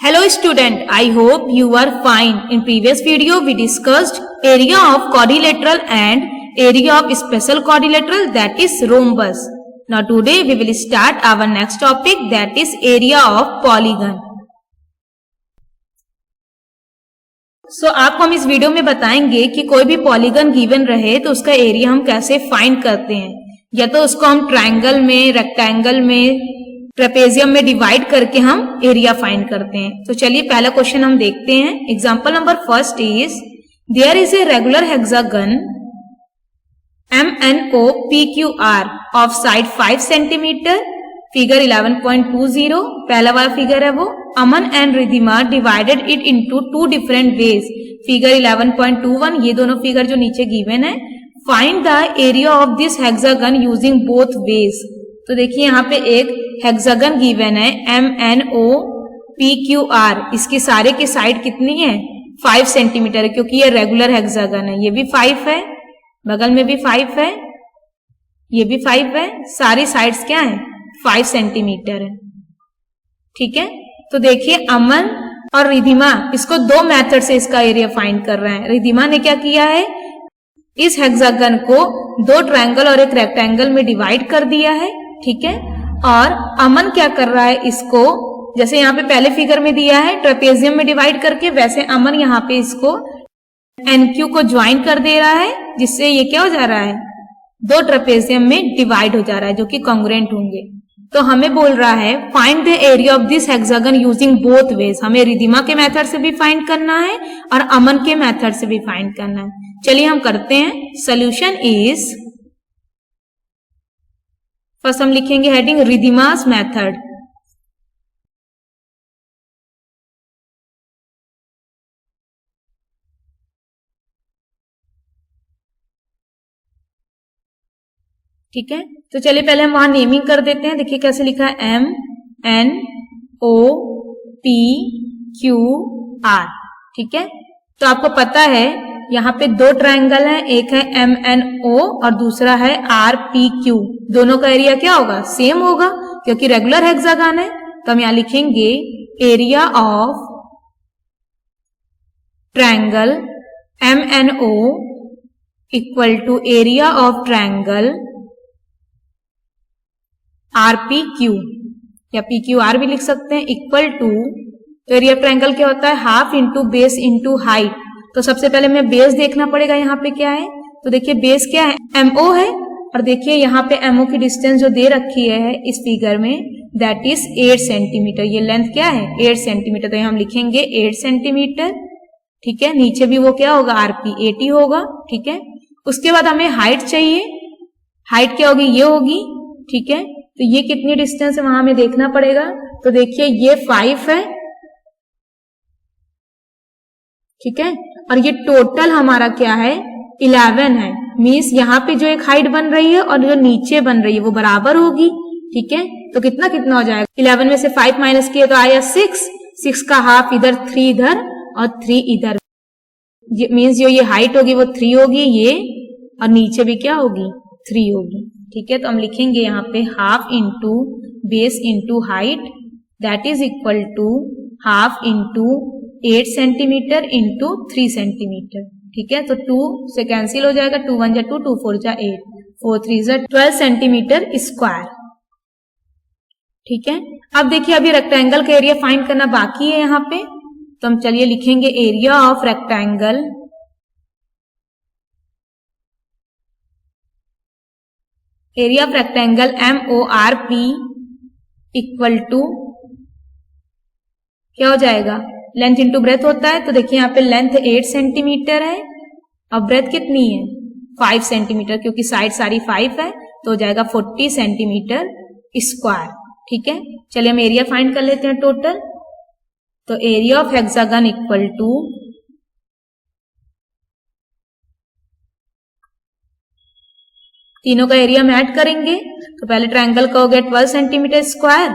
Hello student, I hope you are fine. In previous video we discussed area of quadrilateral and area of special quadrilateral, that is rhombus. Now today we will start our next topic, that is area of polygon. So आपको हम इस video में बताएंगे कि कोई भी polygon given रहे तो उसका एरिया हम कैसे फाइंड करते हैं, या तो उसको हम ट्रायंगल में, रेक्टेंगल में, ट्रेपेजियम में डिवाइड करके हम एरिया फाइंड करते हैं। तो चलिए पहला क्वेश्चन हम देखते हैं। Example number first is there is a regular hexagon MNOPQR of side 5 centimetre, figure 11.20। पहला वाला फिगर है वो Aman and Ridhima divided it into 2 different ways, figure 11.21। ये दोनों फिगर जो नीचे गिवन है। Find the area of this hexagon using both ways. तो देखिए यहाँ पे एक हेक्सागन गिवन है MNOPQR, इसकी सारे की साइड कितनी है 5 सेंटीमीटर है, क्योंकि ये रेगुलर हेक्सागन है। ये भी 5 है, बगल में भी 5 है, ये भी 5 है, सारी साइड्स क्या है 5 सेंटीमीटर है। ठीक है, तो देखिए अमन और रिधिमा इसको 2 मेथड से इसका एरिया फाइंड कर रहे हैं। रिधिमा ने क्या किया है, इस हेक्सागन को 2 ट्रायंगल और एक रेक्टेंगल में डिवाइड कर दिया है। ठीक है, और अमन क्या कर रहा है, इसको जैसे यहाँ पे पहले फिगर में दिया है ट्रेपेजियम में डिवाइड करके, वैसे अमन यहाँ पे इसको NQ को ज्वाइन कर दे रहा है, जिससे ये क्या हो जा रहा है 2 ट्रेपेजियम में डिवाइड हो जा रहा है, जो कि कॉन्ग्रुएंट होंगे। तो हमें बोल रहा है find the area of this hexagon using both veg. हमें रिधिमा के मेथड से भी फाइंड करना है और अमन के मेथड से भी फाइंड करना है। चलिए हम करते हैं। सोल्यूशन इज, फर्स्ट हम लिखेंगे हेडिंग रिधिमास मेथड। ठीक है, तो चलिए पहले हम वहां नेमिंग कर देते हैं। देखिए कैसे लिखा है MNOPQR। ठीक है, तो आपको पता है यहाँ पे 2 ट्रायंगल हैं, एक है MNO और दूसरा है RPQ। दोनों का एरिया क्या होगा, सेम होगा, क्योंकि रेगुलर हेक्सागन है। तो हम यहाँ लिखेंगे area of triangle MNO equal to area of triangle RPQ, या PQR भी लिख सकते हैं, इक्वल टू, तो एरिया ऑफ ट्रायंगल क्या होता है half into base into height. तो सबसे पहले हमें बेस देखना पड़ेगा, यहाँ पे क्या है। तो देखिए बेस क्या है MO है, और देखिए यहाँ पे MO की डिस्टेंस जो दे रखी है इस फिगर में, दैट इज 8 सेंटीमीटर। ये लेंथ क्या है 8 सेंटीमीटर, तो हम लिखेंगे 8 सेंटीमीटर। ठीक है, नीचे भी वो क्या होगा RP 80 होगा। ठीक है, उसके बाद हमें हाइट चाहिए, हाइट क्या होगी ये होगी। ठीक है, तो ये कितनी डिस्टेंस है वहां हमें देखना पड़ेगा। तो देखिए ये 5 है। ठीक है, और ये टोटल हमारा क्या है 11 है। मींस यहाँ पे जो एक हाइट बन रही है और जो नीचे बन रही है वो बराबर होगी। ठीक है, तो कितना कितना हो जाएगा, 11 में से 5 माइनस किया तो आया 6 का हाफ इधर, 3 इधर और 3 इधर। मींस जो ये हाइट होगी वो 3 होगी ये, और नीचे भी क्या होगी 3 होगी। ठीक है, तो हम लिखेंगे यहाँ पे half into base into height, that is equal to half into 8 centimetre into 3 centimetre. ठीक है, तो 2 से कैंसिल हो जाएगा, 2 1 जा 2, 2 4 जा 8, 4 3 जा 12 सेंटीमीटर स्क्वायर। ठीक है, अब देखिए अभी रेक्टेंगल का एरिया फाइंड करना बाकी है यहाँ पे। तो हम चलिए लिखेंगे area of rectangle MORP equal to क्या हो जाएगा, लेंथ इंटू ब्रेथ होता है। तो देखिए यहाँ पे लेंथ 8 सेंटीमीटर है और ब्रेथ कितनी है 5 सेंटीमीटर, क्योंकि साइड सारी 5 है, तो हो जाएगा 40 सेंटीमीटर स्क्वायर। ठीक है, चलिए हम एरिया फाइंड कर लेते हैं टोटल। तो area of hexagon equal to तीनों का एरिया हम ऐड करेंगे। तो पहले ट्रायंगल का हो गया 12 सेंटीमीटर स्क्वायर,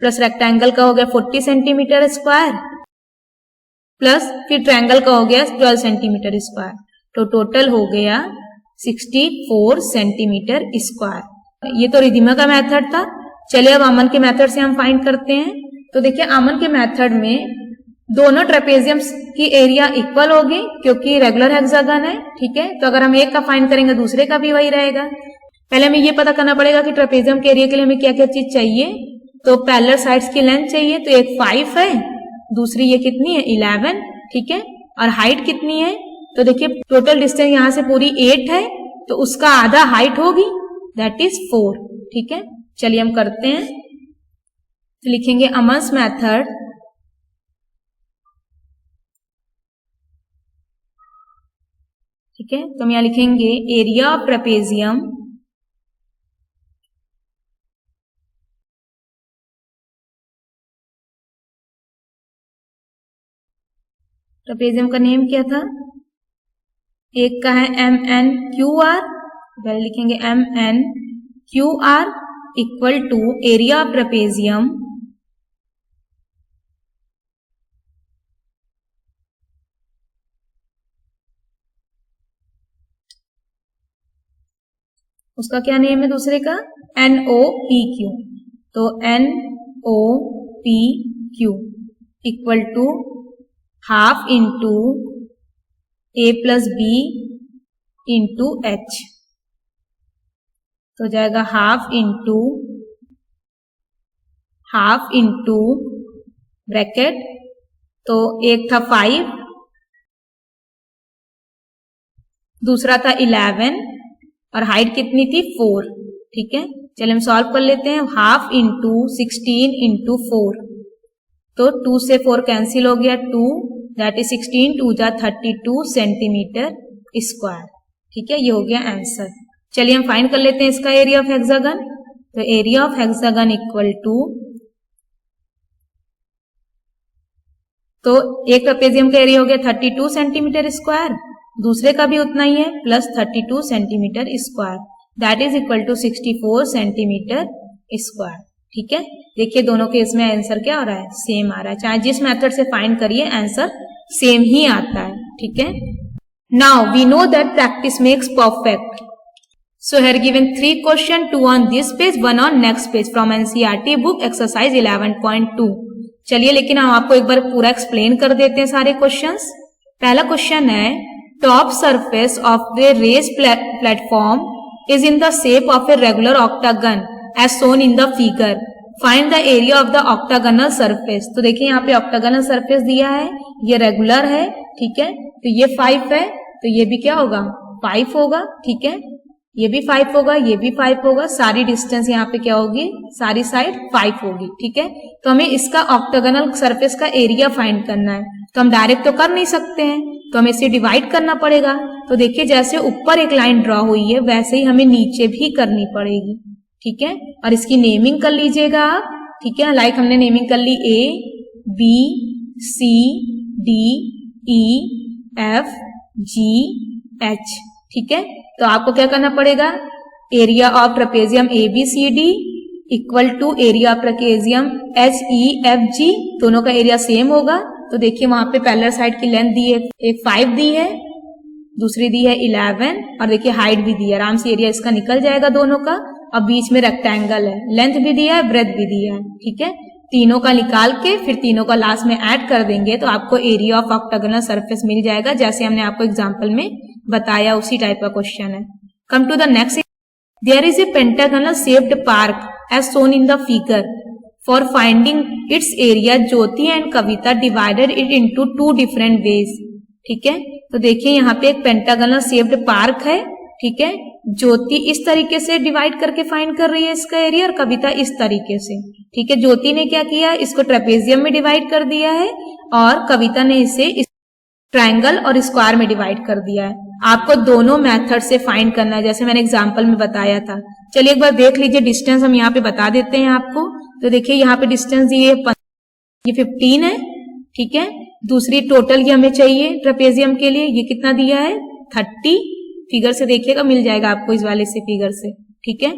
प्लस रेक्टेंगल का हो गया 40 सेंटीमीटर स्क्वायर, प्लस फिर ट्रायंगल का हो गया 12 सेंटीमीटर स्क्वायर, तो टोटल हो गया 64 सेंटीमीटर स्क्वायर। ये तो रिधिमा का मेथड था। चलिए अब अमन के मेथड से हम फाइंड करते हैं। तो देखिए अमन के मेथड में दोनों ट्रेपेजियम्स की एरिया इक्वल होगी क्योंकि रेगुलर हेक्सागन है, ठीक है। तो अगर हम एक का फाइंड करेंगे दूसरे का भी वही रहेगा। पहले हमें ये पता करना पड़ेगा कि ट्रेपेजियम के एरिया के लिए हमें क्या क्या चीज चाहिए। तो पैरेलल साइड्स की लेंथ चाहिए, तो एक 5 है, दूसरी ये कितनी है 11, ठीक है। और हाइट कितनी है, तो देखिए टोटल डिस्टेंस यहां से पूरी 8 है, तो उसका आधा हाइट होगी, दैट इज 4, ठीक है। चलिए हम करते हैं, तो लिखेंगे अमन्स मेथड ठीक है। तो हम यहां लिखेंगे एरिया ऑफ ट्रेपेजियम ट्रेपेजियम का नेम क्या था, एक का है MNQR, पहले लिखेंगे MNQR equal to area of trapezium उसका क्या नेम है दूसरे का NOPQ, तो NOPQ equal to half into A plus B into H, तो जाएगा हाफ इंटू ब्रैकेट, तो एक था 5, दूसरा था 11 और हाइट कितनी थी 4, ठीक है। चलिए हम सॉल्व कर लेते हैं। हाफ इंटू 16 इंटू 4, तो 2 से 4 कैंसिल हो गया, 2 दैट इज 16 2 जा 32 सेंटीमीटर स्क्वायर, ठीक है। ये हो गया आंसर। चलिए हम फाइंड कर लेते हैं इसका एरिया ऑफ हेक्सागन। तो area of hexagon equal to, तो एक ट्रेपेजियम का एरिया हो गया 32 सेंटीमीटर स्क्वायर, दूसरे का भी उतना ही है plus 32 centimetre square, that is equal to 64 centimetre square, ठीक है। देखिए दोनों केस में आंसर क्या हो रहा है, सेम आ रहा है, चाहे जिस मेथड से फाइंड करिए आंसर सेम ही आता है, ठीक है। Now we know that practice makes perfect, so here given 3 question, 2 on this page, 1 on next page from NCERT book exercise 11.2। चलिए लेकिन हम आपको एक बार पूरा एक्सप्लेन कर देते हैं सारे क्वेश्चंस। पहला क्वेश्चन है, top surface of the race platform is in the shape of a regular octagon as shown in the figure, find the area of the octagonal surface. तो देखिए यहाँ पे ऑक्टागनल सरफेस दिया है, ये रेगुलर है, ठीक है। तो ये 5 है, तो ये भी क्या होगा 5 होगा, ठीक है। ये भी 5 होगा, ये भी 5 होगा, सारी डिस्टेंस यहाँ पे क्या होगी, सारी साइड 5 होगी, ठीक है। तो हमें इसका ऑक्टागनल सरफेस का एरिया फाइंड करना है, तो हम डायरेक्ट तो कर नहीं सकते हैं, तो हमें इसे डिवाइड करना पड़ेगा। तो देखिए जैसे ऊपर एक लाइन ड्रॉ हुई है वैसे ही हमें नीचे भी करनी पड़ेगी, ठीक है। और इसकी नेमिंग कर लीजिएगा आप, ठीक है। लाइक हमने नेमिंग कर ली A B C D E F G H, ठीक है। तो आपको क्या करना पड़ेगा, area of trapezium ABCD equal to area of trapezium HEFG, दोनों का एरिया सेम होगा। तो देखिए वहां पे पैरेलल साइड की लेंथ दी है, एक 5 दी है, दूसरी दी है 11 और देखिए हाइट भी दी है, आराम से एरिया इसका निकल जाएगा दोनों का। और बीच में रेक्टेंगल है, लेंथ भी दिया है, ब्रेथ भी दिया है, ठीक है। तीनों का निकाल के फिर तीनों का लास्ट में ऐड कर देंगे तो आपको एरिया ऑफ ऑक्टागोनल सरफेस मिल जाएगा, जैसे हमने आपको एग्जाम्पल में बताया उसी टाइप का क्वेश्चन है। Come to the next, there is a pentagonal shaped park as shown in the figure, for finding its area Jyoti and Kavita divided it into 2 different ways, ठीक है। तो देखिए यहाँ पे एक पेंटागोनल शेप्ड पार्क है, ठीक है। ज्योति इस तरीके से डिवाइड करके फाइंड कर रही है इसका एरिया और कविता इस तरीके से, ठीक है। ज्योति ने क्या किया, इसको ट्रेपेजियम में डिवाइड कर दिया है और कविता ने इसे इस ट्रायंगल और स्क्वायर में डिवाइड कर दिया है। आपको दोनों मेथड से फाइंड करना है, जैसे मैंने एग्जांपल में बताया था। चलिए एक बार देख लीजिए, डिस्टेंस हम यहाँ पे बता देते हैं आपको। तो देखिए यहाँ पे डिस्टेंस ये 15 है, ठीक है। दूसरी टोटल ये हमें चाहिए ट्रेपेजियम के लिए, ये कितना दिया है 30, फिगर से देखिएगा मिल जाएगा आपको इस वाले से फिगर से, ठीक है।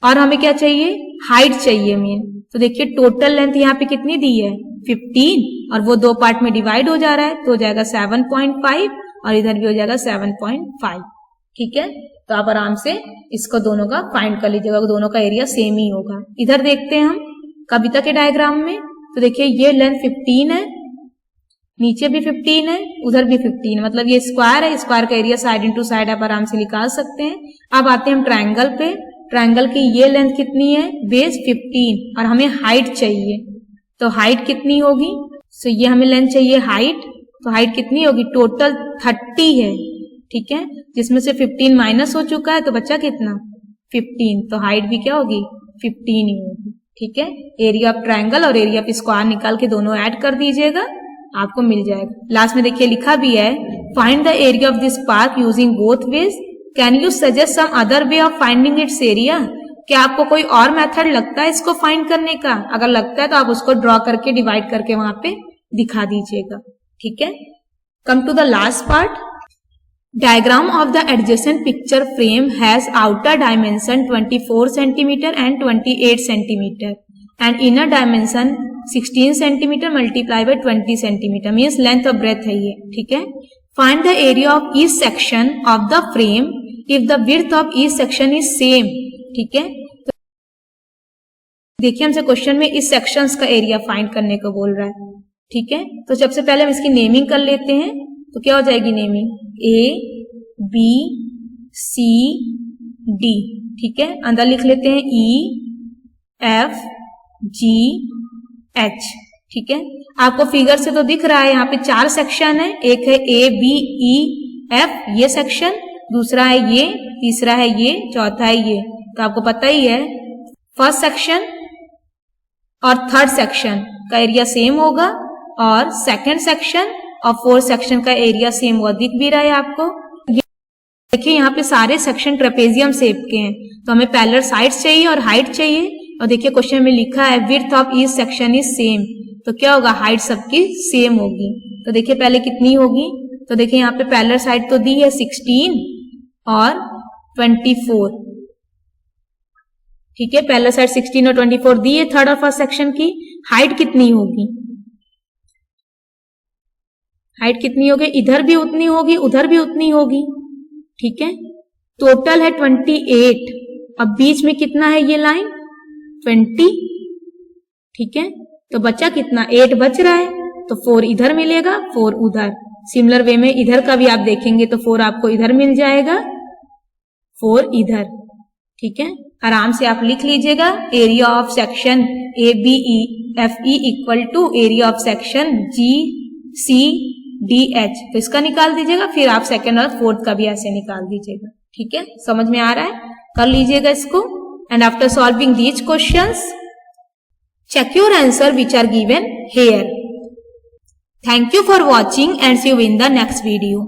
और हमें क्या चाहिए, हाइट चाहिए मेन। तो देखिए टोटल लेंथ यहाँ पे कितनी दी है 15 और वो 2 पार्ट में डिवाइड हो जा रहा है, तो हो जाएगा 7.5 और इधर भी हो जाएगा 7.5, ठीक है। तो आप आराम से इसको दोनों का फाइंड कर लीजिएगा, दोनों का एरिया सेम ही होगा। इधर देखते हैं हम कविता के डायग्राम में। तो देखिए ये लेंथ 15 है, नीचे भी 15 है, उधर भी 15 है, मतलब ये स्क्वायर है, स्क्वायर का एरिया साइड इंटू साइड आप आराम से निकाल सकते हैं। अब आते हैं हम ट्रायंगल पे। ट्रायंगल की ये लेंथ कितनी है, बेस 15, और हमें हाइट चाहिए, तो हाइट कितनी होगी, सो ये हमें लेंथ चाहिए हाइट, तो हाइट कितनी होगी, टोटल 30 है, ठीक है, जिसमें से 15 माइनस हो चुका है, तो बचा कितना 15, तो हाइट भी क्या होगी 15 ही होगी, ठीक है। एरिया ऑफ ट्रायंगल और एरिया ऑफ स्क्वायर निकाल के दोनों ऐड कर दीजिएगा, आपको मिल जाएगा। लास्ट में देखिए लिखा भी है, find the area of this park using both ways, can you suggest some other way of finding its area. क्या आपको कोई और मेथड लगता है इसको फाइंड करने का, अगर लगता है तो आप उसको ड्रॉ करके डिवाइड करके वहां पे दिखा दीजिएगा, ठीक है। Come to the last part, diagram of the adjacent picture frame has outer dimension 24 centimetre and 28 centimetre and inner dimension 16 centimetre multiply by 20 centimetre, means length और ब्रेथ है ये, ठीक है। Find the area of each section of the frame if the width of each section is same, ठीक है। तो देखिए हमसे क्वेश्चन में इस सेक्शंस का एरिया फाइंड करने को बोल रहा है, ठीक है। तो सबसे पहले हम इसकी नेमिंग कर लेते हैं, तो क्या हो जाएगी naming, A B C D, ठीक है। अंदर लिख लेते हैं E F G H, ठीक है। आपको फिगर से तो दिख रहा है यहाँ पे 4 सेक्शन है, एक है A B E F ये सेक्शन, दूसरा है ये, तीसरा है ये, चौथा है ये। तो आपको पता ही है फर्स्ट सेक्शन और थर्ड सेक्शन का एरिया सेम होगा और सेकंड सेक्शन और फोर्थ सेक्शन का एरिया सेम होगा, दिख भी रहा है आपको। देखिए यहाँ पे सारे सेक्शन ट्रेपेजियम शेप के हैं, तो हमें पैरेलल साइड्स चाहिए और हाइट चाहिए, और देखिए क्वेश्चन में लिखा है width of each section is same, तो क्या होगा हाइट सबकी सेम होगी। तो देखिए पहले कितनी होगी, तो देखिए यहाँ पे पैरेलल साइड तो दी है 16 और 24, ठीक है, पैरेलल साइड 16 और 24 दी है थर्ड और फर्स्ट सेक्शन की। हाइट कितनी होगी, हाइट कितनी होगी, इधर भी उतनी होगी उधर भी उतनी होगी, ठीक है। टोटल है 28, अब बीच में कितना है ये लाइन 20, ठीक है। तो बचा कितना 8 बच रहा है, तो 4 इधर मिलेगा 4 उधर। सिमिलर वे में इधर का भी आप देखेंगे तो 4 आपको इधर मिल जाएगा 4 इधर, ठीक है। आराम से आप लिख लीजिएगा area of section ABEFE equal to area of section GCDH, तो इसका निकाल दीजिएगा, फिर आप सेकंड और फोर्थ का भी ऐसे निकाल दीजिएगा, ठीक है। समझ में आ रहा है, कर लीजिएगा इसको। And after solving these questions check your answer which are given here. Thank you for watching and see you in the next video.